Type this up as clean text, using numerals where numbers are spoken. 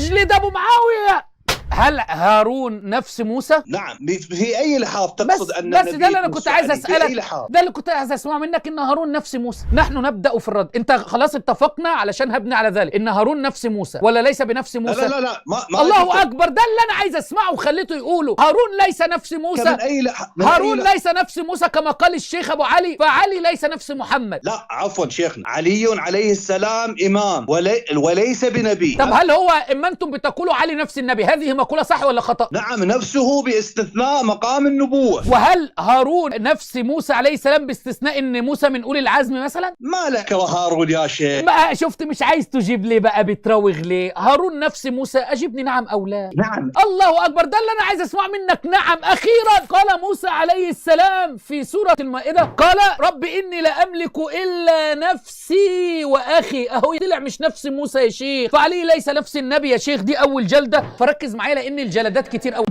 اجلد ابو معاويه. هل هارون نفس موسى؟ نعم. في اي لحاظ تقصد ان بس ده اللي انا كنت عايز اسالك، ده اللي كنت عايز اسمعه منك، ان هارون نفس موسى. نحن نبدا في الرد. انت خلاص اتفقنا علشان هبني على ذلك ان هارون نفس موسى ولا ليس بنفس موسى؟ لا ما الله اكبر، ده اللي انا عايز اسمعه وخليته يقوله. هارون ليس نفس موسى. هارون ليس نفس موسى كما قال الشيخ ابو علي، فعلي ليس نفس محمد. لا عفوا شيخنا، علي عليه السلام امام وليس بنبي. طب هل هو اما انتم بتقولوا علي نفس النبي، هذه مقولة صح ولا خطأ؟ نعم نفسه باستثناء مقام النبوة. وهل هارون نفس موسى عليه السلام باستثناء ان موسى من اولي العزم مثلا؟ ما لك وهارون يا شيخ؟ ما شفت مش عايز تجيب لي بقى، بتراوغ ليه؟ هارون نفس موسى، اجبني نعم او لا. نعم. الله اكبر، ده اللي انا عايز اسمع منك. نعم. اخيرا قال موسى عليه السلام في سورة المائدة، قال رب اني لا املك الا نفسي واخي. اهو طلع مش نفس موسى يا شيخ، فعلي ليس نفس النبي يا شيخ. دي اول جلدة، فركز معايا لان الجلدات كتير قوي.